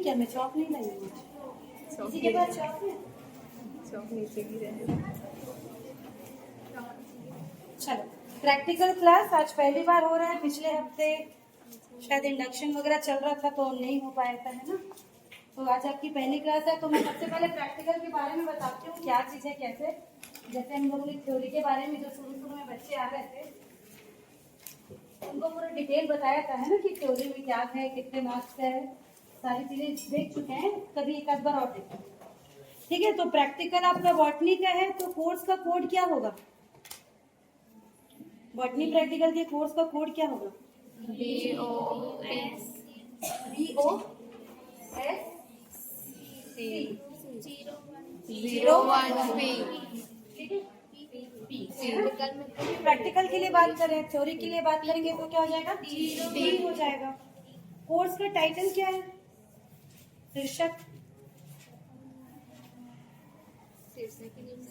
क्या, मैं चौक नहीं लाई हूँ। किसी के पास चौक है? चौक नीचे गिरे हैं। चलो, प्रैक्टिकल क्लास आज पहली बार हो रहा है। पिछले हफ्ते शायद इंडक्शन वगैरह चल रहा था तो नहीं हो पाया था, है ना। तो आज आपकी पहली क्लास है, तो मैं सबसे पहले प्रैक्टिकल के बारे में बताती हूँ क्या चीज़ है, कैसे। जैसे हम लोगों ने थ्योरी के बारे में जो शुरू में बच्चे आ रहे थे उनको पूरा डिटेल बताया था, है ना, कि थ्योरी में क्या है, कितने मार्क्स का है, सारी चीजें देख चुके हैं। कभी एक आध बार और देखें, ठीक है। तो प्रैक्टिकल आपका बॉटनी का है, तो कोर्स का कोड क्या होगा? बॉटनी प्रैक्टिकल के कोर्स का कोड क्या होगा? BOS ठीक है। प्रैक्टिकल के लिए बात करें, थ्योरी के लिए बात करेंगे तो क्या हो जाएगा? टी हो जाएगा। कोर्स का टाइटल क्या है? शीर्षक।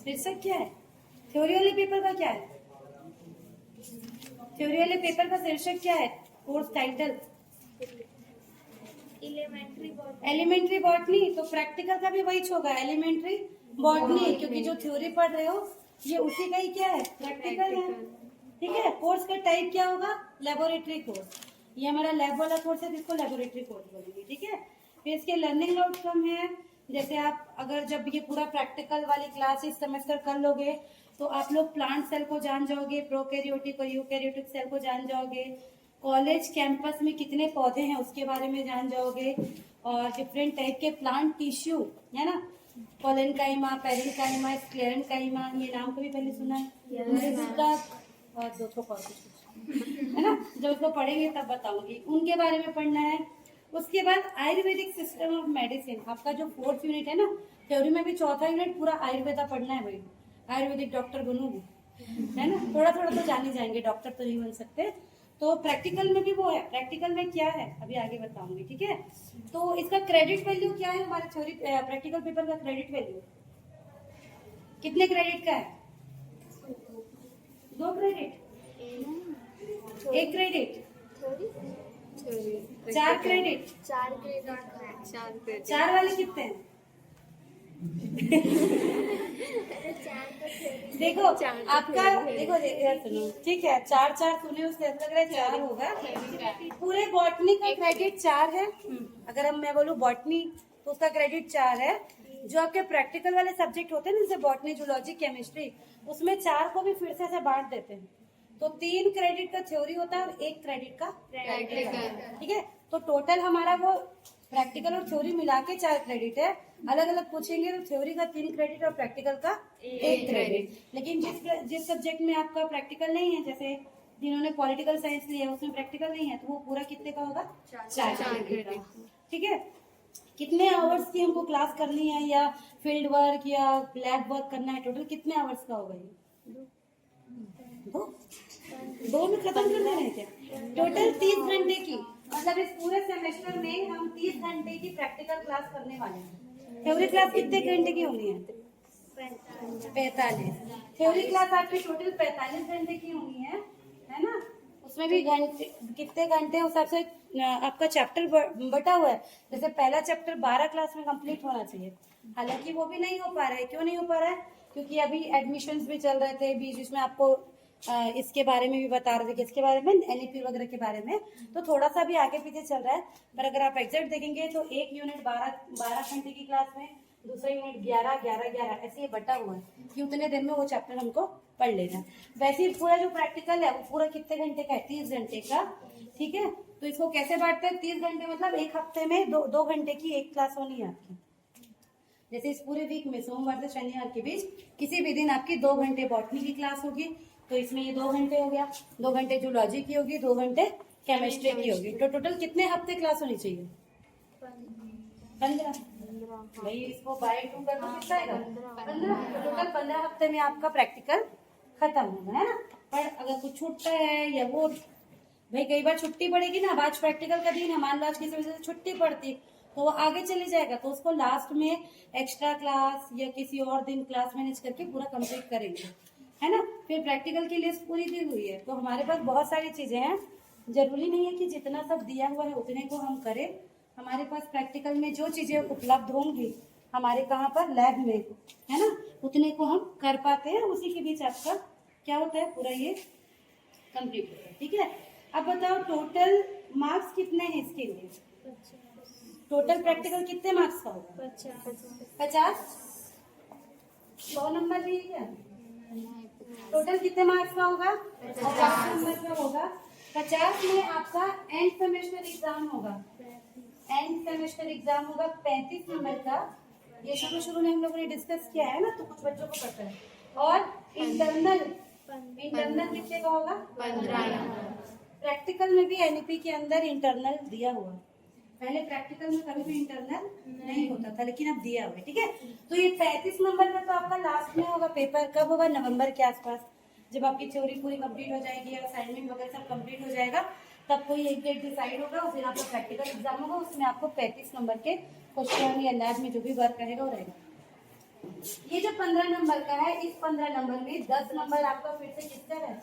शीर्षक क्या है? थ्योरी वाले पेपर का क्या है? थ्योरी वाले पेपर का शीर्षक क्या है? Course title elementary botany. तो प्रैक्टिकल का भी वही होगा, एलिमेंट्री बॉटनी, क्योंकि जो थ्योरी पढ़ रहे हो ये उसी का ही क्या है? प्रैक्टिकल है, ठीक है। कोर्स का टाइप क्या होगा? Laboratory course. ये हमारा लैब वाला कोर्स है जिसको लेबोरेटरी कोर्स बोलेंगे, ठीक है। फिर इसके लर्निंग आउटकम है, जैसे आप अगर जब ये पूरा प्रैक्टिकल वाली क्लास इस सेमेस्टर कर लोगे तो आप लोग प्लांट सेल को जान जाओगे, प्रोकैरियोटिक और यूकैरियोटिक सेल को जान जाओगे, कॉलेज कैंपस में कितने पौधे हैं उसके बारे में जान जाओगे, और डिफरेंट टाइप के प्लांट टिश्यू, है ना, पोलेनकाइमा, पेरेनकाइमा, स्क्लेरेनकाइमा, ये नाम कभी पहले सुना है? और दो ठो और कुछ है ना, जब उसको पढ़ेंगे तब बताऊंगी, उनके बारे में पढ़ना है। उसके बाद आयुर्वेदिक सिस्टम ऑफ मेडिसिन, आपका जो 4th यूनिट है ना, थ्योरी में भी 4था यूनिट पूरा आयुर्वेदा पढ़ना है भाई। आयुर्वेदिक डॉक्टर बनोगे, है ना। थोड़ा थोड़ा तो जाने जाएंगे, डॉक्टर तो नहीं बन सकते। तो प्रैक्टिकल में भी वो है, प्रैक्टिकल में क्या है अभी आगे बताऊंगी, ठीक है। तो इसका क्रेडिट वैल्यू क्या है? हमारे थ्योरी प्रैक्टिकल पेपर का क्रेडिट वैल्यू कितने क्रेडिट का है? 2 क्रेडिट, 1 क्रेडिट, 4 क्रेडिट। 4 वाले कितने हैं? देखो आपका, देखो सुनो, ठीक है, 4 सुने, उससे लग रहा है 4 होगा। पूरे बॉटनी का क्रेडिट 4 है। अगर हम मैं बोलूँ बॉटनी तो उसका क्रेडिट 4 है। जो आपके प्रैक्टिकल वाले सब्जेक्ट होते हैं ना, जैसे बॉटनी, जूलॉजी, केमिस्ट्री, उसमें 4 को भी फिर से बांट देते हैं। तो 3 क्रेडिट का थ्योरी होता है और 1 क्रेडिट का प्रैक्टिकल, ठीक है। तो टोटल हमारा वो प्रैक्टिकल और थ्योरी मिला के 4 क्रेडिट है। अलग अलग पूछेंगे तो थ्योरी का 3 क्रेडिट और प्रैक्टिकल का 1 क्रेडिट। लेकिन जिस सब्जेक्ट में आपका प्रैक्टिकल नहीं है, जैसे जिन्होंने पॉलिटिकल साइंस लिया है उसमें प्रैक्टिकल नहीं है, तो वो पूरा कितने का होगा? 4 क्रेडिट का, ठीक है। कितने आवर्स की हमको क्लास करनी है, या फील्ड वर्क या लैब वर्क करना है, टोटल कितने आवर्स का होगा ये? 2 में खत्म कर देना है क्या? टोटल 30 घंटे की, मतलब इस पूरे सेमेस्टर में हम 30 घंटे की प्रैक्टिकल क्लास करने वाले हैं। थ्योरी क्लास कितने घंटे की होनी है? 45। थ्योरी क्लास आपकी टोटल 45 घंटे की होनी है ना। उसमें भी घंटे, कितने घंटे उस हिसाब से आपका चैप्टर बटा हुआ है। जैसे पहला चैप्टर 12 क्लास में कंप्लीट होना चाहिए, हालांकि वो भी नहीं हो पा रहा है। क्यों नहीं हो पा रहा है? क्योंकि अभी एडमिशन्स भी चल रहे थे बीच, जिसमें आपको इसके बारे में भी बता रहे थे, किसके बारे में? एनईपी वगैरह के बारे में। तो थोड़ा सा भी आगे पीछे चल रहा है, पर अगर आप एग्जैक्ट देखेंगे तो एक यूनिट 12 घंटे की क्लास में, दूसरा यूनिट 11 ऐसे ही बटा हुआ है कि उतने दिन में वो चैप्टर हमको पढ़ लेना। वैसे ही पूरा जो प्रैक्टिकल है वो पूरा कितने घंटे का है? 30 घंटे का, ठीक है। तो इसको कैसे बांटते हैं? 30 घंटे मतलब एक हफ्ते में 2 घंटे की एक क्लास होनी है आपकी। जैसे इस पूरे वीक में सोमवार से शनिवार के बीच किसी भी दिन आपकी 2 घंटे बॉटनी की क्लास होगी, तो इसमें ये 2 घंटे हो गया। 2 घंटे जूलॉजी की होगी, 2 घंटे केमिस्ट्री की होगी। तो टोटल कितने हफ्ते क्लास होनी चाहिए? 15। भाई इसको बाय 2 कर दो, कितना आएगा? 15। तो टोटल 15 हफ्ते में आपका प्रैक्टिकल खत्म होगा, है ना। पर अगर कुछ छूटता है या वो, भाई कई बार छुट्टी पड़ेगी ना, आज प्रैक्टिकल का दिन है, मान लो आज किसी वजह से छुट्टी पड़ती तो वो आगे चले जाएगा, तो उसको लास्ट में एक्स्ट्रा क्लास या किसी और दिन क्लास मैनेज करके पूरा कंप्लीट करेंगे, है ना। फिर प्रैक्टिकल की लिस्ट पूरी दी हुई है, तो हमारे पास बहुत सारी चीजें हैं। जरूरी नहीं है कि जितना सब दिया हुआ है उतने को हम करें, हमारे पास प्रैक्टिकल में जो चीजें उपलब्ध होंगी हमारे कहाँ पर लैब में, है ना, उतने को हम कर पाते हैं, उसी के बीच आपका क्या होता है, पूरा ये कंप्लीट होता है। ठीक है, अब बताओ टोटल मार्क्स कितने हैं इसके लिए? टोटल प्रैक्टिकल कितने मार्क्स का होगा? 50। 100 नंबर लिए क्या? टोटल कितने मार्क्स का होगा? 50 नंबर का होगा। 50 में आपका एंड सेमेस्टर एग्जाम होगा, एंड सेमेस्टर एग्जाम होगा 35 नंबर का। ये शुरू में हम लोगों ने डिस्कस किया है ना, तो कुछ बच्चों को पता है। और इंटरनल कितने का होगा? 15। प्रैक्टिकल में भी एनईपी के अंदर इंटरनल दिया हुआ, पहले प्रैक्टिकल में कभी भी इंटरनल नहीं होता था, लेकिन अब दिया हुआ है। ठीक है, तो ये 35 नंबर का तो आपका लास्ट में होगा पेपर, कब होगा? नवंबर के आसपास, जब आपकी थ्योरी पूरी कंप्लीट हो जाएगी, असाइनमेंट वगैरह सब कंप्लीट हो जाएगा, तब कोई एक डेट डिसाइड होगा और फिर आपका प्रैक्टिकल एग्जाम होगा। उसमें आपको 35 नंबर के क्वेश्चन या लैब में जो भी वर्क रहेगा वो रहेगा। ये जो 15 नंबर का है, इस 15 नंबर में 10 नंबर आपका फिर से किसका है?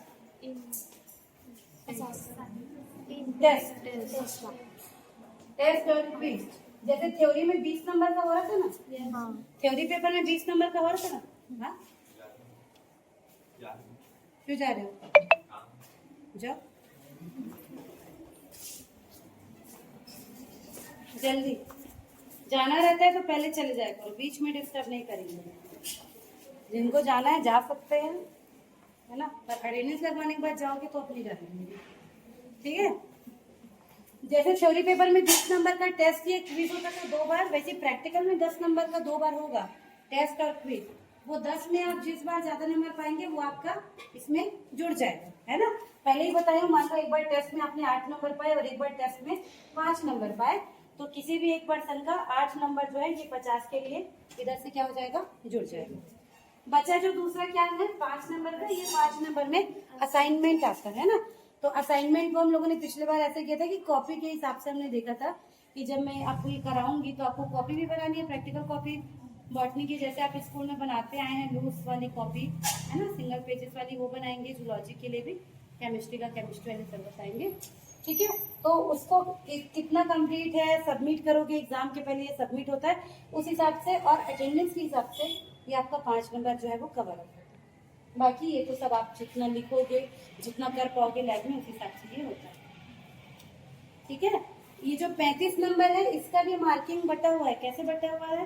टेस्ट और क्विज। जैसे थ्योरी में 20 नंबर का हो रहा था ना, थ्योरी पेपर में 20 नंबर का हो रहा था ना। हाँ, क्यों जा रहे हो? जाओ जल्दी, जाना रहता है तो पहले चले जाया करो, बीच में डिस्टर्ब नहीं करेंगे। जिनको जाना है जा सकते हैं, है ना, पर अटेंडेंस लगवाने के बाद जाओगे तो अपनी जाएंगे। ठीक है, जैसे थ्योरी पेपर में 20 नंबर का टेस्ट या क्विज होता था 2 बार, वैसे प्रैक्टिकल में 10 नंबर का 2 बार होगा टेस्ट और क्विज। वो 10 में आप जिस बार ज्यादा नंबर पाएंगे वो आपका इसमें जुड़ जाएगा, है ना। पहले ही बताया, मान लो एक बार टेस्ट में आपने 8 नंबर पाए और एक बार टेस्ट में 5 नंबर पाए, तो किसी भी एक पर्सन का 8 नंबर जो है ये 50 के लिए इधर से क्या हो जाएगा, जुड़ जाएगा। बचा जो दूसरा क्या है 5 नंबर का, ये 5 नंबर में असाइनमेंट आता है ना। तो असाइनमेंट को हम लोगों ने पिछले बार ऐसे किया था कि कॉपी के हिसाब से हमने देखा था कि जब मैं आपको ये कराऊंगी तो आपको कॉपी भी बनानी है, प्रैक्टिकल कॉपी बॉटनी की, जैसे आप स्कूल में बनाते आए हैं लूज वाली कॉपी, है ना, सिंगल पेजेस वाली, वो बनाएंगे। जूलॉजी के लिए भी, केमिस्ट्री का केमिस्ट्री वाले सर बताएंगे। ठीक है, तो उसको कितना कंप्लीट है सबमिट करोगे, एग्जाम के पहले ये सबमिट होता है उस हिसाब से, और अटेंडेंस के हिसाब से ये आपका 5 नंबर जो है वो कवर होता है। बाकी ये तो सब आप जितना लिखोगे, जितना कर पाओगे लैब में, उस हिसाब से ये होता है। ठीक है, ये जो 35 नंबर है इसका भी मार्किंग बटा हुआ है। कैसे बटा हुआ है?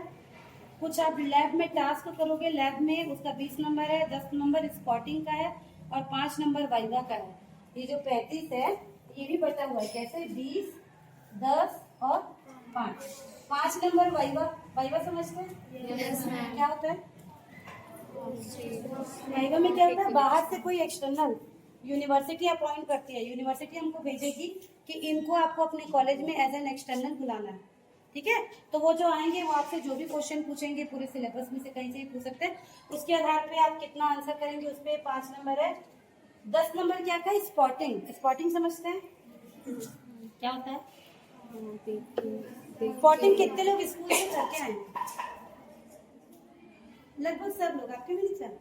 कुछ आप लैब में टास्क करोगे, लैब में उसका 20 नंबर है, 10 नंबर स्पॉटिंग का है और 5 नंबर वाइवा का है। ये जो 35 है ये भी बटा हुआ है। कैसे? 20, 10 और 5 नंबर वाइवा समझते हैं? yes, क्या होता है वाइवा में? क्या होता है, बाहर से कोई एक्सटर्नल यूनिवर्सिटी अपॉइंट करती है, यूनिवर्सिटी हमको भेजेगी कि इनको आपको अपने कॉलेज में एज एन एक्सटर्नल बुलाना है। ठीक है, तो वो जो आएंगे वो आपसे जो भी क्वेश्चन पूछेंगे, पूरे सिलेबस में से कहीं से भी पूछ सकते हैं, उसके आधार पे आप कितना आंसर करेंगे उस पर 5 नंबर है। 10 नंबर क्या का? स्पॉटिंग समझते हैं क्या होता है? स्पॉटिंग कितने लोग स्कूल से करके आए? लगभग सब लोग, आपके भी नहीं सर?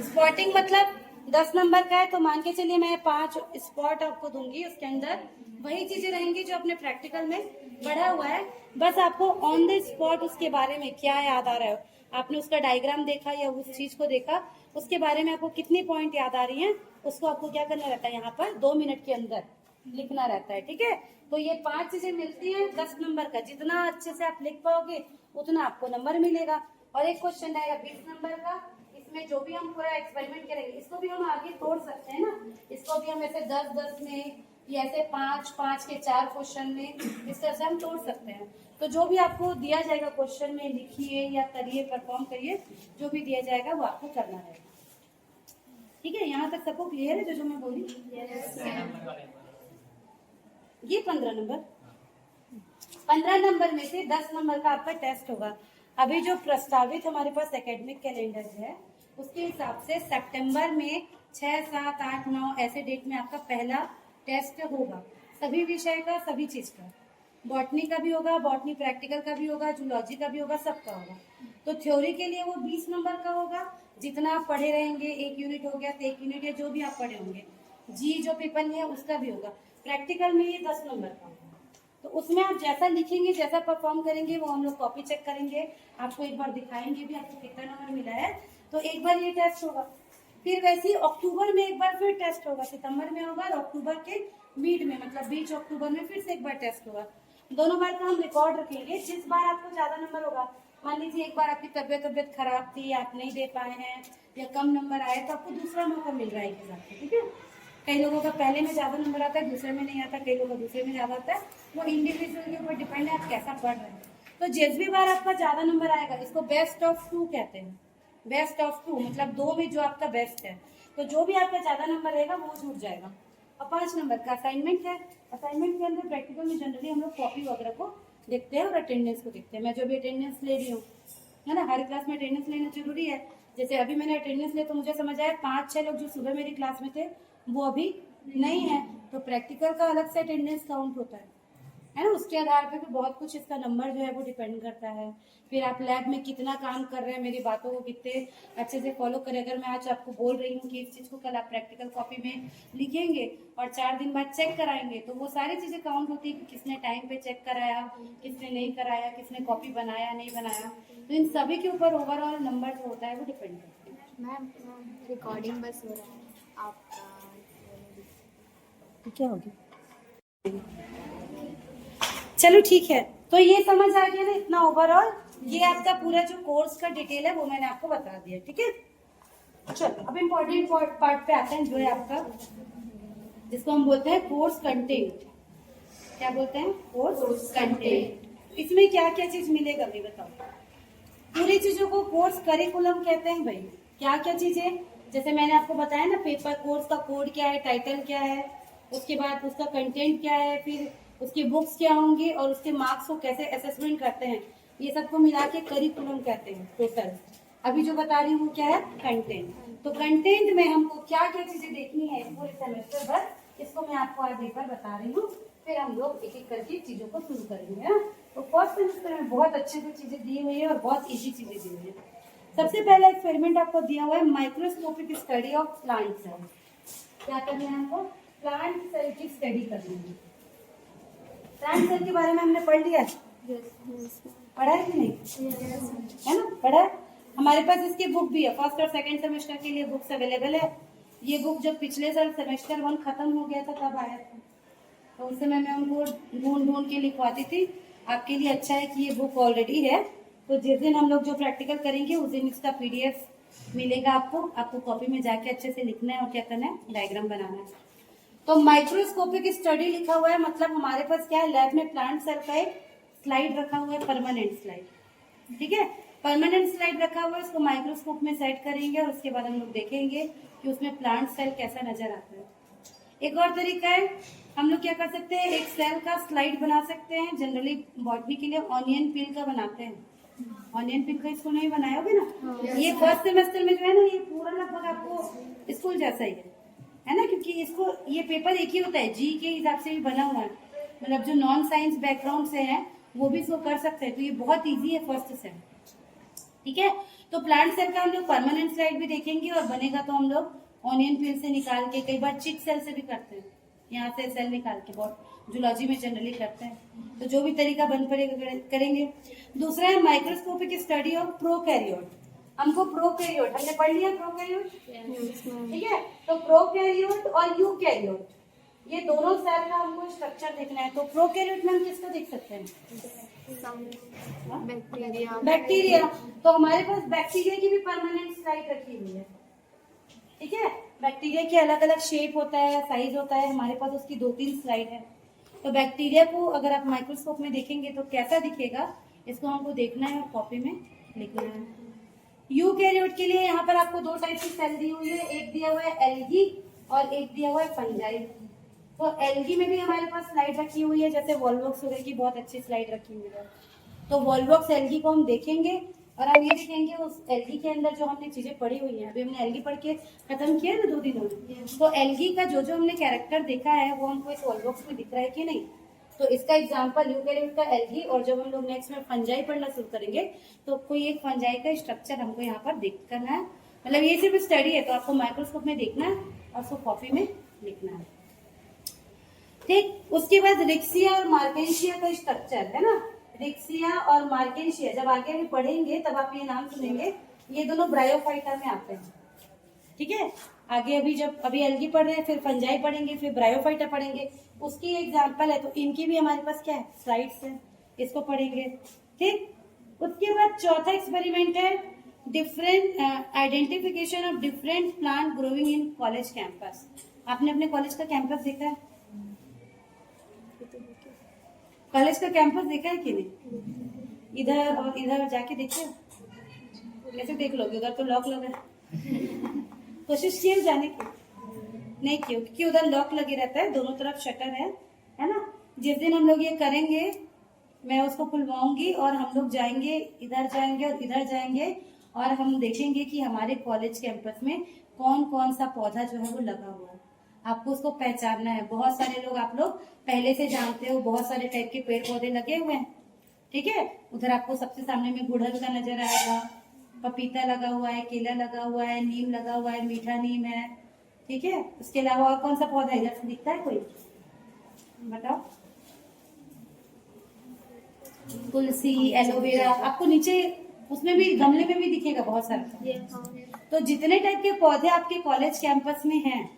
स्पॉटिंग मतलब 10 नंबर का है तो मान के चलिए मैं 5 स्पॉट आपको दूंगी, उसके अंदर वही चीजें रहेंगी जो अपने प्रैक्टिकल में पढ़ा हुआ है, बस आपको ऑन द स्पॉट उसके बारे में क्या याद आ रहा है, आपने उसका डायग्राम देखा या उस चीज को देखा, उसके बारे में आपको कितनी पॉइंट याद आ रही है, उसको आपको क्या करना रहता है, यहाँ पर 2 मिनट के अंदर लिखना रहता है। ठीक है, तो ये 5 चीजें मिलती हैं 10 नंबर का, जितना अच्छे से आप लिख पाओगे उतना आपको नंबर मिलेगा। और एक क्वेश्चन आएगा 20 नंबर का, इसमें जो भी हम पूरा एक्सपेरिमेंट करेंगे, इसको भी हम आगे तोड़ सकते हैं ना, इसको भी हम ऐसे 10-10 में या ऐसे 5-5 के 4 क्वेश्चन में इस तरह से हम तोड़ सकते हैं। तो जो भी आपको दिया जाएगा क्वेश्चन में, लिखिए या करिए, परफॉर्म करिए, जो भी दिया जाएगा वो आपको करना है। ठीक है, यहाँ तक सबको क्लियर है जो मैं बोली? ये 15 नंबर में से 10 नंबर का आपका टेस्ट होगा। अभी जो प्रस्तावित हमारे पास एकेडमिक कैलेंडर है उसके हिसाब से सितंबर में 6, 7, 8, 9 ऐसे डेट में आपका पहला टेस्ट होगा, सभी विषय का, सभी चीज का। बॉटनी का भी होगा, बॉटनी प्रैक्टिकल का भी होगा, जूलॉजी का भी होगा, सबका होगा। तो थ्योरी के लिए वो 20 नंबर का होगा, जितना आप पढ़े रहेंगे, 1 यूनिट हो गया तो 1 यूनिट या जो भी आप पढ़े होंगे। जी जो पेपर है उसका भी होगा। प्रैक्टिकल में ये 10 नंबर का होगा। तो उसमें आप जैसा लिखेंगे, जैसा परफॉर्म करेंगे, वो हम लोग कॉपी चेक करेंगे, आपको एक बार दिखाएंगे भी आपको कितना नंबर मिला है। तो एक बार ये टेस्ट होगा, फिर वैसे ही अक्टूबर में एक बार फिर टेस्ट होगा, सितंबर में होगा और अक्टूबर के मिड में मतलब 20 अक्टूबर में फिर से एक बार टेस्ट होगा। दोनों बार का हम रिकॉर्ड रखेंगे। जिस बार आपको ज्यादा नंबर होगा, मान लीजिए एक बार आपकी तबियत खराब थी, आप नहीं दे पाए हैं या कम नंबर आए, तो आपको दूसरा मौका मिल रहा है एक हिसाब से, ठीक है। कई लोगों का पहले में ज्यादा नंबर आता है, दूसरे में नहीं आता, कई लोगों का दूसरे में ज्यादा आता है। वो इंडिविजुअल के ऊपर डिपेंड है आप कैसा पढ़ रहे हैं। तो जिस भी बार आपका ज्यादा नंबर आएगा, इसको बेस्ट ऑफ 2 कहते हैं। बेस्ट ऑफ 2 मतलब 2 में जो आपका बेस्ट है। तो जो भी आपका ज्यादा नंबर रहेगा वो छूट जाएगा। और 5 नंबर का असाइनमेंट है। असाइनमेंट के अंदर प्रैक्टिकल में जनरली हम लोग कॉपी वगैरह को देखते हैं और अटेंडेंस को देखते हैं। मैं जो भी अटेंडेंस ले रही हूँ, है ना, हर क्लास में अटेंडेंस लेना जरूरी है। जैसे अभी मैंने अटेंडेंस लिया तो मुझे समझ आया 5-6 लोग जो सुबह मेरी क्लास में थे वो अभी नहीं है, तो प्रैक्टिकल का अलग से अटेंडेंस काउंट होता है ना। उसके आधार पे भी बहुत कुछ इसका नंबर जो है वो डिपेंड करता है। फिर आप लैब में कितना काम कर रहे हैं, मेरी बातों को कितने अच्छे से फॉलो करें। अगर मैं आज आपको बोल रही हूँ कि इस चीज को कल आप प्रैक्टिकल कॉपी में लिखेंगे और 4 दिन बाद चेक कराएंगे, तो वो सारी चीजें काउंट होती है कि किसने टाइम पे चेक कराया, किसने नहीं कराया, किसने कॉपी बनाया नहीं बनाया। तो इन सभी के ऊपर ओवरऑल नंबर जो होता है वो डिपेंड करता है। मैम रिकॉर्डिंग बस हो रहा है आपका। क्या होगी, चलो ठीक है। तो ये समझ आ गया ना इतना ओवरऑल। ये आपका पूरा जो कोर्स का डिटेल है वो मैंने आपको बता दिया, ठीक है। चलो अब इम्पोर्टेंट पार्ट पे आते हैं, जो है आपका जिसको हम बोलते हैं कोर्स कंटेंट। क्या बोलते हैं? Course content. इसमें क्या क्या चीज मिलेगा भी बताओ। पूरी चीजों को कोर्स करिकुलम कहते हैं भाई। क्या क्या चीजें, जैसे मैंने आपको बताया ना, पेपर कोर्स का कोड क्या है, टाइटल क्या है, उसके बाद उसका कंटेंट क्या है, फिर उसकी बुक्स क्या होंगी और उसके मार्क्स को कैसे असेसमेंट करते हैं, ये सबको मिला के करिकुलम कहते हैं टोटल। अभी जो बता रही हूँ क्या है? कंटेंट। तो कंटेंट में हमको क्या क्या चीजें देखनी है पूरे सेमेस्टर भर, इसको मैं आपको आज एक बार बता रही हूँ। फिर हम लोग एक एक करके चीजों को शुरू करेंगे, है ना। तो फर्स्ट सेमेस्टर में बहुत अच्छी अच्छी चीजें दी हुई है और बहुत इजी चीजें दी हुई है। सबसे पहला एक्सपेरिमेंट आपको दिया हुआ है microscopic study of plant cell. क्या करना है हमको? प्लांट सेल की स्टडी करनी है। प्लांट सेल के बारे में हमने पढ़ लिया, पढ़ा है कि नहीं? है ना, पढ़ा है। हमारे पास इसकी बुक भी है, फर्स्ट और सेकंड सेमेस्टर के लिए बुक्स अवेलेबल है। ये बुक जब पिछले साल सेमेस्टर 1 खत्म हो गया था तब आया था, तो उस समय मैं उनको ढूंढ के लिखवाती थी। आपके लिए अच्छा है कि ये बुक ऑलरेडी है, तो जिस दिन हम लोग जो प्रैक्टिकल करेंगे उस दिन इसका PDF मिलेगा आपको कॉपी में जाके अच्छे से लिखना है और क्या करना है, डायग्राम बनाना है। तो माइक्रोस्कोपिक स्टडी लिखा हुआ है, मतलब हमारे पास क्या है, लैब में प्लांट सेल का एक स्लाइड रखा हुआ है, परमानेंट स्लाइड, ठीक है। परमानेंट स्लाइड रखा हुआ है, इसको माइक्रोस्कोप में सेट करेंगे और उसके बाद हम लोग देखेंगे कि उसमें प्लांट सेल कैसा नजर आता है। एक और तरीका है, हम लोग क्या कर सकते हैं, एक सेल का स्लाइड बना सकते हैं। जनरली बॉटनी के लिए ऑनियन पील का बनाते हैं। ऑनियन पील का इसको नहीं बनायोगे ना। ये फर्स्ट सेमेस्टर में जो है ना, ये पूरा लगभग आपको स्कूल जैसा ही है ना, क्योंकि इसको ये पेपर एक ही होता है, जी के हिसाब से भी बना हुआ है। मतलब जो नॉन साइंस बैकग्राउंड से है वो भी इसको कर सकते हैं। तो ये बहुत ईजी है फर्स्ट सेम, ठीक है। तो प्लांट सेल का हम लोग परमानेंट स्लाइड भी देखेंगे और बनेगा तो हम लोग ऑनियन पील से निकाल के, कई बार चिक सेल से भी करते हैं, यहाँ से सेल निकाल के, बहुत जूलॉजी में जनरली करते हैं। तो जो भी तरीका बन पड़ेगा करेंगे। दूसरा है माइक्रोस्कोपिक स्टडी ऑफ प्रोकैरियोट। हमको प्रोकैरियोट हमने पढ़ लिया, प्रोकैरियोट, ठीक है। तो प्रोकैरियोट और यूकैरियोट, ये दोनों सेल का हमको स्ट्रक्चर देखना है। तो प्रोकैरियोट में हम किसको देख सकते हैं? बैक्टीरिया। तो हमारे पास बैक्टीरिया की भी परमानेंट स्लाइड रखी हुई है, ठीक है। बैक्टीरिया के अलग अलग शेप होता है, साइज होता है, हमारे पास उसकी 2-3 स्लाइड है। तो बैक्टीरिया को अगर आप माइक्रोस्कोप में देखेंगे तो कैसा दिखेगा, इसको हमको देखना है और कॉपी में लिखना है। यूकैरियोट के लिए यहाँ पर आपको 2 टाइप की सेल दी हुई है, एक दिया हुआ है एल्गी और एक दिया हुआ है फंजाई। तो एल्गी में भी हमारे पास स्लाइड रखी हुई है, जैसे वॉल्वॉक्स वगैरह की बहुत अच्छी स्लाइड रखी हुई है। तो वॉल्वॉक्स एल्गी को हम देखेंगे और हम ये देखेंगे उस एल्गी के अंदर जो हमने चीजें पढ़ी हुई हैं। अभी हमने एल्गी पढ़ के खत्म किया ना 2 दिनों में, तो एल्गी का जो जो हमने कैरेक्टर देखा है वो हमको इस वॉल्वॉक्स में दिख रहा है कि नहीं। तो इसका एग्जाम्पल यूकैरियोट का एल्गी, और जब हम लोग नेक्स्ट में फंजाई पढ़ना शुरू करेंगे तो कोई एक फंजाई का स्ट्रक्चर हमको यहाँ पर देख करना है। मतलब ये सिर्फ स्टडी है, तो आपको माइक्रोस्कोप में देखना है और उसको कॉपी में लिखना है। ठीक, उसके बाद रिक्सिया और मार्केशिया का स्ट्रक्चर है ना। रिक्सिया और मार्केशिया जब आगे भी पढ़ेंगे तब आप ये नाम सुनेंगे, ये दोनों ब्रायोफाइटा में आते हैं। ठीक है, आगे अभी एल्गी पढ़ रहे हैं, फिर फंजाई पढ़ेंगे, फिर ब्रायोफाइटा पढ़ेंगे, उसकी एग्जाम्पल है। तो इनकी भी हमारे पास क्या है, स्लाइड्स है, इसको पढ़ेंगे। ठीक, उसके बाद चौथा एक्सपेरिमेंट है different identification of different plant growing in college campus. आपने अपने कॉलेज का कैंपस देखा है? कॉलेज का कैंपस देखा है कि नहीं? इधर और इधर जाके देखिए, कैसे देख लोगे? उधर तो लॉक लगा है। कोशिश किए जाने की? नहीं किए, क्योंकि उधर लॉक लगे रहता है, दोनों तरफ शटर है ना। जिस दिन हम लोग ये करेंगे मैं उसको खुलवाऊंगी और हम लोग जाएंगे, इधर जाएंगे और इधर जाएंगे, और हम देखेंगे कि हमारे कॉलेज कैंपस में कौन कौन सा पौधा जो है वो लगा हुआ है। आपको उसको पहचानना है। बहुत सारे लोग आप लोग पहले से जानते हो, बहुत सारे टाइप के पेड़ पौधे लगे हुए हैं। ठीक है, उधर आपको सबसे सामने में गुड़हल का नजर आएगा, पपीता लगा हुआ है, केला लगा हुआ है, नीम लगा हुआ है, मीठा नीम है। ठीक है, उसके अलावा और कौन सा पौधा इधर से दिखता है कोई? बताओ। तुलसी, एलोवेरा, आपको नीचे उसमें भी गमले में भी दिखेगा बहुत सारा। तो जितने टाइप के पौधे आपके कॉलेज कैंपस में हैं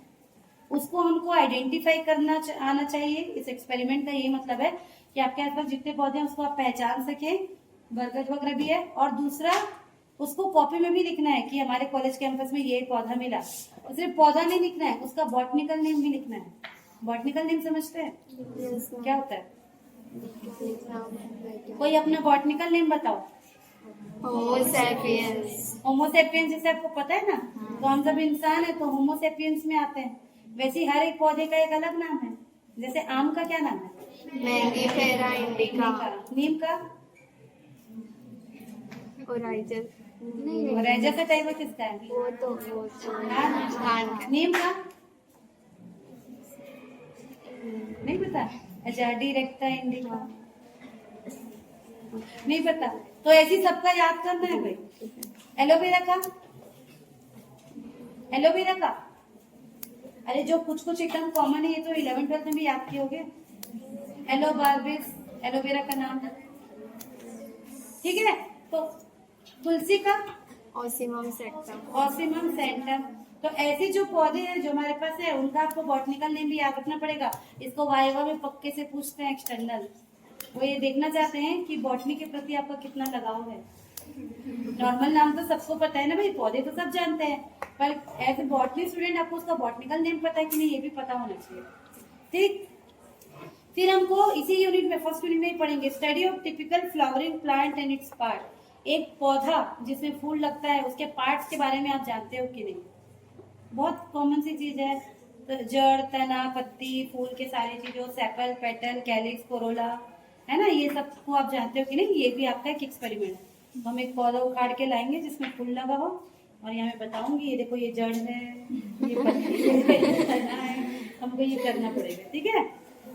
उसको हमको आइडेंटिफाई करना आना चाहिए। इस एक्सपेरिमेंट का ये मतलब है कि आपके आसपास जितने पौधे हैं उसको आप पहचान सकें। बरगद वगैरह भी है। और दूसरा, उसको कॉपी में भी लिखना है कि हमारे कॉलेज कैंपस में ये पौधा मिला। और सिर्फ पौधा नहीं लिखना है, उसका बॉटनिकल नेम भी लिखना है। बॉटनिकल नेम समझते हैं? क्या होता है? कोई अपना बॉटनिकल नेम बताओ। होमोसेपियंस। होमोसेपियंस जैसे आपको पता है ना, तो हम सब इंसान है तो होमोसेपियंस में आते हैं। वैसे ही हर एक पौधे का एक अलग नाम है। जैसे आम का क्या नाम है? Mangifera indica. नीम का? ओराइजल। ओराइजा का टाइप किसका है? वो तो धान का। नीम का नहीं पता? अच्छा, डायरेक्टा इंडिका नहीं पता? तो ऐसी सबका याद करना है भाई। एलोवेरा का? एलोवेरा का? अरे जो कुछ एकदम कॉमन है, ये तो 11th-12th में भी याद किए होगे। एलो बार्बिस एलोवेरा का नाम है। ठीक है, तो तुलसी का? Ocimum sanctum. Ocimum sanctum. तो ऐसे जो पौधे हैं जो हमारे पास है उनका आपको बॉटनिकल नेम भी याद रखना पड़ेगा। इसको वाइवा में पक्के से पूछते हैं एक्सटर्नल। वो ये देखना चाहते हैं कि बॉटनी के प्रति आपका कितना लगाव है। नॉर्मल नाम तो सबको पता है ना भाई, पौधे तो सब जानते हैं, पर एज ए बॉटनी स्टूडेंट आपको उसका बॉटनिकल नेम पता है कि नहीं, ये भी पता होना चाहिए। ठीक, फिर हमको इसी यूनिट में, फर्स्ट यूनिट में ही पढ़ेंगे study of typical flowering plant and it's part. एक पौधा जिसमें फूल लगता है उसके पार्ट्स के बारे में आप जानते हो कि नहीं? बहुत कॉमन सी चीज है। तो जड़, तना, पत्ती, फूल के सारी चीजों, सेपल, पेटल, कैलिक्स, कोरोला, है ना, ये सब को आप जानते हो कि नहीं? ये भी आपका एक एक्सपेरिमेंट है। तो हम एक पौधा उखाड़ के लाएंगे जिसमें फूल लगा हो, और यहाँ मैं बताऊंगी ये देखो ये जड़ है, ये पत्ती है, ये तना है, हमको ये करना पड़ेगा। ठीक है,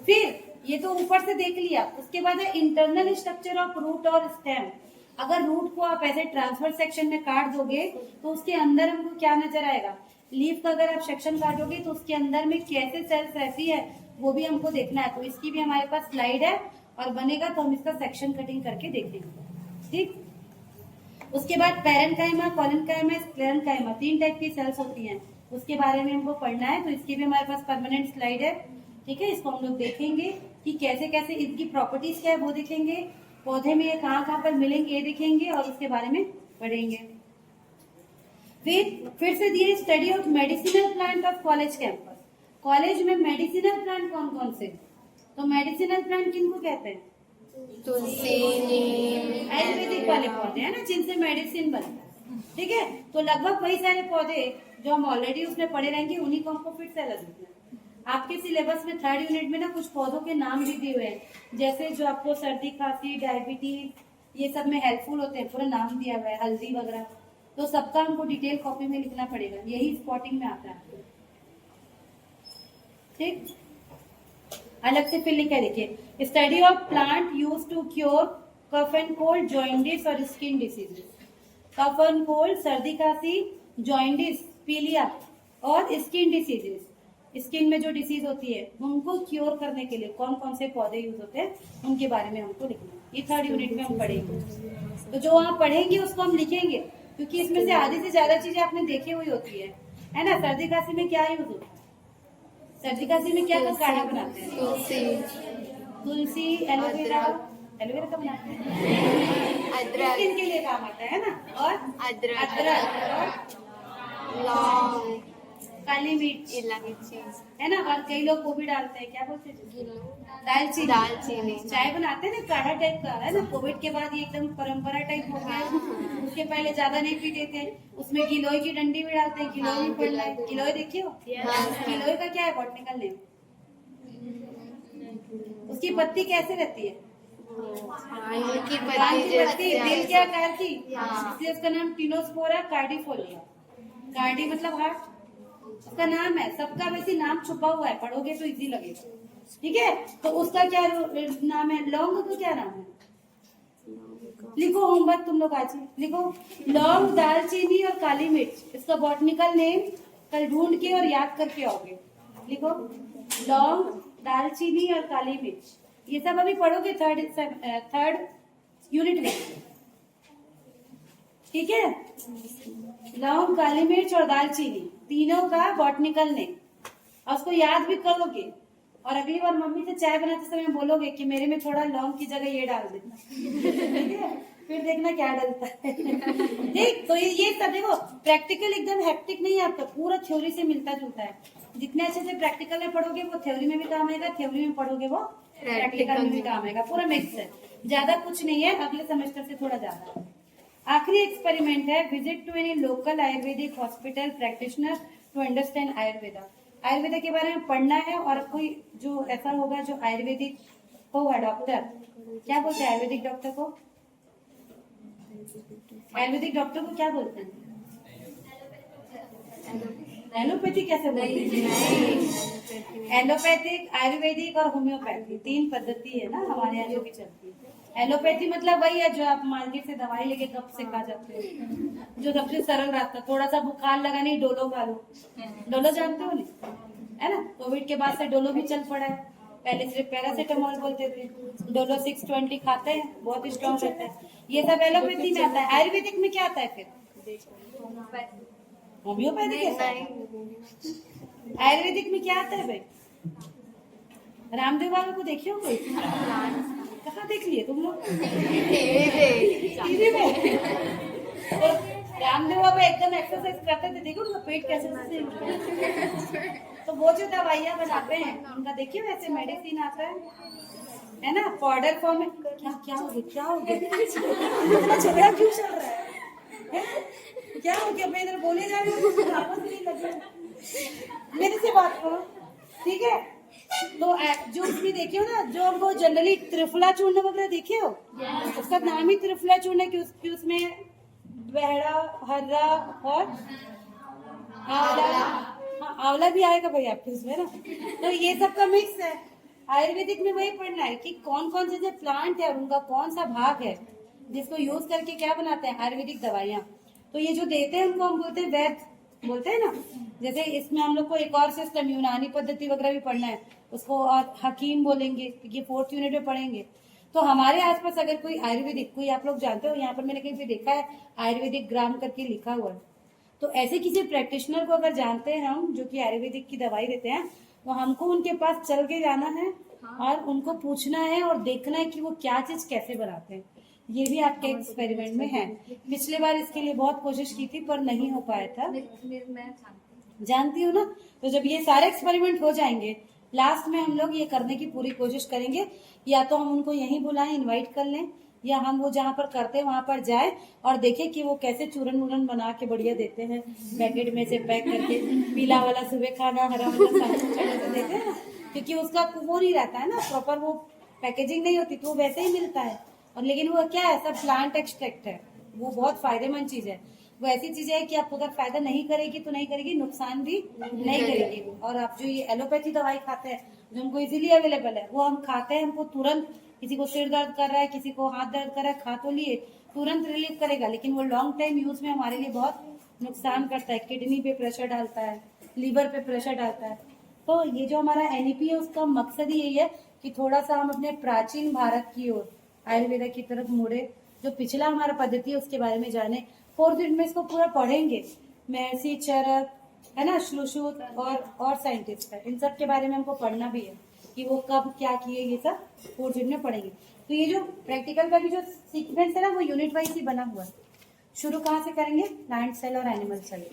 फिर ये तो ऊपर से देख लिया। उसके बाद है इंटरनल स्ट्रक्चर ऑफ रूट और स्टेम। अगर रूट को आप ऐसे ट्रांसफर सेक्शन में काट दोगे तो उसके अंदर हमको क्या नजर आएगा? लीफ का अगर आप सेक्शन काटोगे तो उसके अंदर में कैसे सेल्स रहती है वो भी हमको देखना है। तो इसकी भी हमारे पास स्लाइड है, और बनेगा तो हम इसका सेक्शन कटिंग करके देखेंगे। ठीक, उसके बाद पैरेन्काइमा, कॉलेनकाइमा, स्क्लेरेन्काइमा, 3 टाइप की सेल्स होती हैं, उसके बारे में हमको पढ़ना है। तो इसकी भी हमारे पास परमानेंट स्लाइड है। ठीक है, इसको हम लोग देखेंगे कि कैसे कैसे इनकी प्रॉपर्टीज क्या है वो देखेंगे, पौधे में ये कहाँ पर मिलेंगे ये देखेंगे, और उसके बारे में पढ़ेंगे। फिर से दिए study of medicinal plant of college campus. College में मेडिसिनल प्लांट कौन कौन से? तो मेडिसिनल प्लांट किनको कहते हैं? तुलसी, नीम, आयुर्वेदिक वाले पौधे है ना, जिनसे मेडिसिन बनता है। ठीक है, तो लगभग वही सारे पौधे जो हम ऑलरेडी उसमें पढ़े रहेंगे, उन्हीं को हमको फिर से अलग लिखना है। आपके सिलेबस में 3rd यूनिट में ना कुछ पौधों के नाम भी दिए हुए हैं, जैसे जो आपको सर्दी, खांसी, डायबिटीज, ये सब में हेल्पफुल होते हैं, पूरा नाम दिया हुआ है, हल्दी वगैरह। तो सबका हमको डिटेल कॉपी में लिखना पड़ेगा, यही स्पॉटिंग में आता है। ठीक, अलग से फिर लिखा देखिए study of plant use to cure cough and cold, jaundice और skin diseases. Cough and cold, सर्दी खांसी, जॉइंडिस, पीलिया और स्किन डिसीजेस। स्किन में जो डिसीज होती है उनको क्योर करने के लिए कौन कौन से पौधे यूज होते हैं उनके बारे में हमको लिखना है। ये 3rd यूनिट में हम पढ़ेंगे। तो जो आप पढ़ेंगे उसको हम लिखेंगे, क्योंकि इसमें से आधी से ज्यादा चीजें आपने देखी हुई होती है ना। सर्दी खांसी में क्या यूज होता है? सर्दी खांसी में क्या का काढ़ा बनाते हैं? तुलसी, एलोवेरा। एलोवेरा का बनाते हैं, अदरक, स्किन के लिए काम आता है ना। और अदरक, अदरक, लौंग, काली मिर्च, इलायची, है ना। और कई लोग वो भी डालते हैं, क्या बोलते हैं, दालचीनी। दालचीनी। चाय बनाते हैं ना, काढ़ा टाइप का, है ना। कोविड के बाद ये एकदम परंपरा टाइप हो गया है। उसके पहले ज्यादा नहीं पीते थे। उसमें गिलोय की डंडी भी डालते हैं। गिलोय भी पढ़ना है। गिलोय देखिए हो? गिलोय का क्या है बॉटनिकल नेम? उसकी पत्ती कैसे रहती है? उनकी पान की पत्ती, दिल के आकार की, हाँ। इसलिए उसका नाम टिनोस्पोरा कार्डिफोलिया। कार्डी मतलब हार्ट, उसका नाम है। सबका वैसे नाम छुपा हुआ है, पढ़ोगे तो इजी लगेगा। ठीक है, तो उसका क्या नाम है? लौंग का क्या नाम है? लिखो, होमवर्क तुम लोग आज ही लिखो। लौंग, दालचीनी और काली मिर्च, इसका बॉटनिकल नेम कल ढूंढ के और याद करके आओगे। लिखो, लौंग, दालचीनी और काली मिर्च, ये सब अभी पढ़ोगे 3rd यूनिट में। ठीक है, लौंग, काली मिर्च और दालचीनी, तीनों का बॉटनिकल नेम, और उसको याद भी करोगे। और अगली बार मम्मी से चाय बनाते समय बोलोगे कि मेरे में थोड़ा लौंग की जगह ये डाल देना। ठीक है, फिर देखना क्या डलता है। ठीक, तो ये सब देखो, प्रैक्टिकल एकदम हेक्टिक नहीं है आपका, पूरा थ्योरी से मिलता जुलता है। जितने अच्छे से प्रैक्टिकल में पढ़ोगे वो थ्योरी में भी काम आएगा, थ्योरी में पढ़ोगे वो प्रैक्टिकल में भी काम आएगा। पूरा मिक्स है, ज्यादा कुछ नहीं है। अगले सेमेस्टर से थोड़ा ज्यादा है। आखिरी एक्सपेरिमेंट है, visit to any local Ayurvedic hospital practitioner to understand Ayurveda. Ayurveda के बारे में पढ़ना है, और कोई जो ऐसा होगा जो आयुर्वेदिक होगा डॉक्टर, क्या बोलते हैं आयुर्वेदिक डॉक्टर को? आयुर्वेदिक डॉक्टर को क्या बोलते हैं? एलोपैथी कैसे बोलते हैं? एलोपैथिक, आयुर्वेदिक और होम्योपैथी, 3 पद्धति है ना हमारे यहाँ जो भी चलती है। एलोपैथी मतलब वही है जो आप मार्केट से दवाई लेके कब से खा जाते हो, जो सबसे सरल रास्ता। थोड़ा सा बुखार लगा, नहीं डोलो खा लो। डोलो जानते हो नहीं, है ना। कोविड के बाद से डोलो भी चल पड़ा है। पहले सिर्फ पैरासीटामोल बोलते थे, डोलो 620 खाते हैं, बहुत स्ट्रॉन्ग रहता है। ये सब एलोपैथी में आता है। आयुर्वेदिक में क्या आता है फिर? होम्योपैथी कैसा है? आयुर्वेदिक में क्या आता है भाई? रामदेव बाबा को देखिए हो कोई? कहाँ देख लिए तुम लोग? टीवी में। तो रामदेव बाबा एकदम एक्सरसाइज करते थे, देखो उनका पेट कैसे। तो वो जो दवाइयाँ बनाते हैं उनका देखिए वैसे मेडिसिन आता है ना, पाउडर फॉर्म में। क्या हो गया, क्या हो गया? इतना झगड़ा क्यों चल रहा है? क्या हो गया? मैं इधर बोले जा रही हूँ, आपस में नहीं लगे। मेरे से बात करो, ठीक है। तो जो उसमें देखिए हो ना, जो हमको जनरली त्रिफला चूर्ण वगैरह देखे हो, उसका नाम ही त्रिफला चूर्ण है कि उसमें बहरा, हर्रा और आंवला। हाँ, आंवला भी आएगा भाई आपके उसमें ना। तो ये सब का मिक्स है। आयुर्वेदिक में वही पढ़ना है कि कौन कौन से जो प्लांट है और उनका कौन सा भाग है जिसको यूज करके क्या बनाते हैं आयुर्वेदिक दवाइयाँ। तो ये जो देते हैं उनको हम बोलते हैं वैद्य, बोलते हैं ना। जैसे इसमें हम लोग को एक और सिस्टम यूनानी पद्धति वगैरह भी पढ़ना है, उसको और हकीम बोलेंगे, क्योंकि 4th यूनिट में पढ़ेंगे। तो हमारे आसपास अगर कोई आयुर्वेदिक, कोई आप लोग जानते हो, यहाँ पर मैंने कहीं पे देखा है आयुर्वेदिक ग्राम करके लिखा हुआ है। तो ऐसे किसी प्रैक्टिशनर को अगर जानते हैं हम जो कि आयुर्वेदिक की दवाई देते हैं, तो हमको उनके पास चल के जाना है और उनको पूछना है और देखना है कि वो क्या चीज कैसे बनाते हैं। ये भी आपके एक्सपेरिमेंट में है। पिछले बार इसके लिए बहुत कोशिश की थी पर नहीं हो पाया था, जानती हो ना। तो जब ये सारे एक्सपेरिमेंट हो जाएंगे, लास्ट में हम लोग ये करने की पूरी कोशिश करेंगे, या तो हम उनको यहीं बुलाएं, इनवाइट कर लें, या हम वो जहाँ पर करते हैं वहां पर जाए और देखें कि वो कैसे चूरन वूरन बना के बढ़िया देते हैं, पैकेट में से पैक करके। पीला वाला सुबह खाना, हरा वाला शाम देते हैं ना, क्योंकि उसका वो नहीं रहता है ना प्रॉपर, वो पैकेजिंग नहीं होती, तो वो वैसे ही मिलता है। और लेकिन वो क्या है, सब प्लांट एक्सट्रैक्ट है, वो बहुत फायदेमंद चीज है। वो ऐसी चीज है कि आपको अगर फायदा नहीं करेगी तो नहीं करेगी, नुकसान भी नहीं करेगी। और आप जो ये एलोपैथी दवाई खाते हैं जो हमको इजीली अवेलेबल है, वो हम खाते हैं, हमको तुरंत, किसी को सिर दर्द कर रहा है, किसी को हाथ दर्द कर रहा है, खा तो लिए, तुरंत रिलीफ करेगा, लेकिन वो लॉन्ग टाइम यूज में हमारे लिए बहुत नुकसान करता है। किडनी पे प्रेशर डालता है, लीवर पे प्रेशर डालता है। तो ये जो हमारा एनईपी है उसका मकसद ही यही है कि थोड़ा सा हम अपने प्राचीन भारत की ओर आयुर्वेदा की तरफ मुड़े, जो पिछला हमारा पद्धति है उसके बारे में जाने। 4th यूनिट में इसको पूरा पढ़ेंगे, महर्षि चरक है ना, श्रुश्रुत और साइंटिस्ट है, इन सब के बारे में हमको पढ़ना भी है कि वो कब क्या किए, ये सब 4th यूनिट में पढ़ेंगे। तो ये जो प्रैक्टिकल का भी जो सीक्वेंस है ना वो यूनिट वाइज ही बना हुआ है। शुरू कहाँ से करेंगे? प्लांट सेल और एनिमल सेल।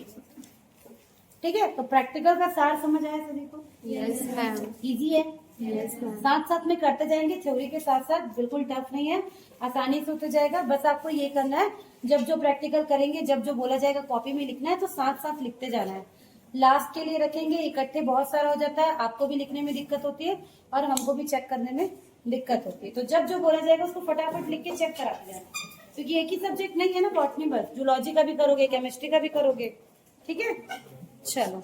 ठीक है, तो प्रैक्टिकल का सार समझ आया सभी को? Yes ma'am. इजी है, यस मैम। साथ साथ में करते जाएंगे, थ्योरी के साथ साथ, बिल्कुल टफ नहीं है, आसानी से होता जाएगा। बस आपको ये करना है, जब जो प्रैक्टिकल करेंगे, जब जो बोला जाएगा कॉपी में लिखना है, तो साथ साथ लिखते जाना है। लास्ट के लिए रखेंगे, इकट्ठे बहुत सारा हो जाता है, आपको भी लिखने में दिक्कत होती है और हमको भी चेक करने में दिक्कत होती है। तो जब जो बोला जाएगा उसको फटाफट लिख के चेक कराते जाना, क्योंकि एक ही सब्जेक्ट नहीं है ना बॉटनी, बस जूलॉजी का भी करोगे, केमिस्ट्री का भी करोगे। ठीक है, चलो।